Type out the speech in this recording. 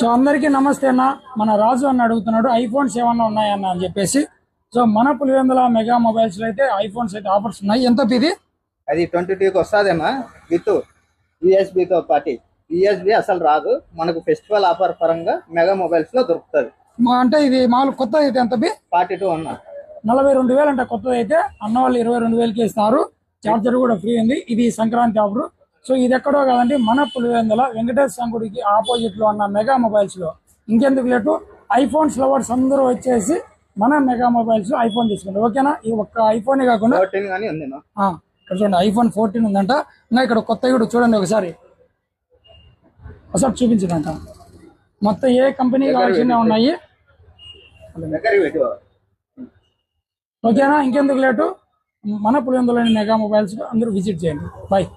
So అందరికీ నమస్తే అన్న. మన రాజు అన్న అడుగుతున్నాడు ఐఫోన్స్ ఏమన్నా ఉన్నాయన్న అని చెప్పేసి. సో మన పులివెందుల మెగా మొబైల్స్ లో అయితే ఐఫోన్స్ అయితే ఆఫర్స్ ఉన్నాయి. ఎంత ఇది? అది 22కి వస్తుందేమా విత్ యూఎస్బితో పాటు. యూఎస్బి అసలు రాదు, మనకు ఫెస్టివల్ ఆఫర్ పరంగా మెగా మొబైల్స్ లో దొరుకుతుంది. అంటే ఇది మామూలు కొత్త అయితే ఎంత 42 అన్న 42,000 అంటే కొత్తది అయితే అన్న వాళ్ళు 22,000కి ఇస్తారు. చార్జర్ కూడా ఫ్రీ ఉంది. ఇది సంక్రాంతి ఆఫర్. సో ఇది ఎక్కడో కదండి, మన పులివెందుల వెంకటేశ్వర గుడికి ఆపోజిట్ లో ఉన్న మెగా మొబైల్స్ లో. ఇంకెందుకు లేటు, ఐఫోన్స్ లవర్స్ అందరూ వచ్చేసి మన మెగా మొబైల్స్ లో ఐఫోన్ తీసుకుంటారు. ఓకేనా? ఈ ఒక్క ఐఫోన్ కాకుండా 14 గానీ ఉంది. ఇక్కడ చూడండి ఐఫోన్ 14 ఉందంట. ఇంకా ఇక్కడ కొత్త కూడా చూడండి ఒకసారి చూపించదంట. మొత్తం ఏ కంపెనీ కావాల్సిన ఉన్నాయి. ఓకేనా? ఇంకెందుకు లేటు, మన పులివెందులోని మెగా మొబైల్స్ అందరూ విజిట్ చేయండి. బాయ్.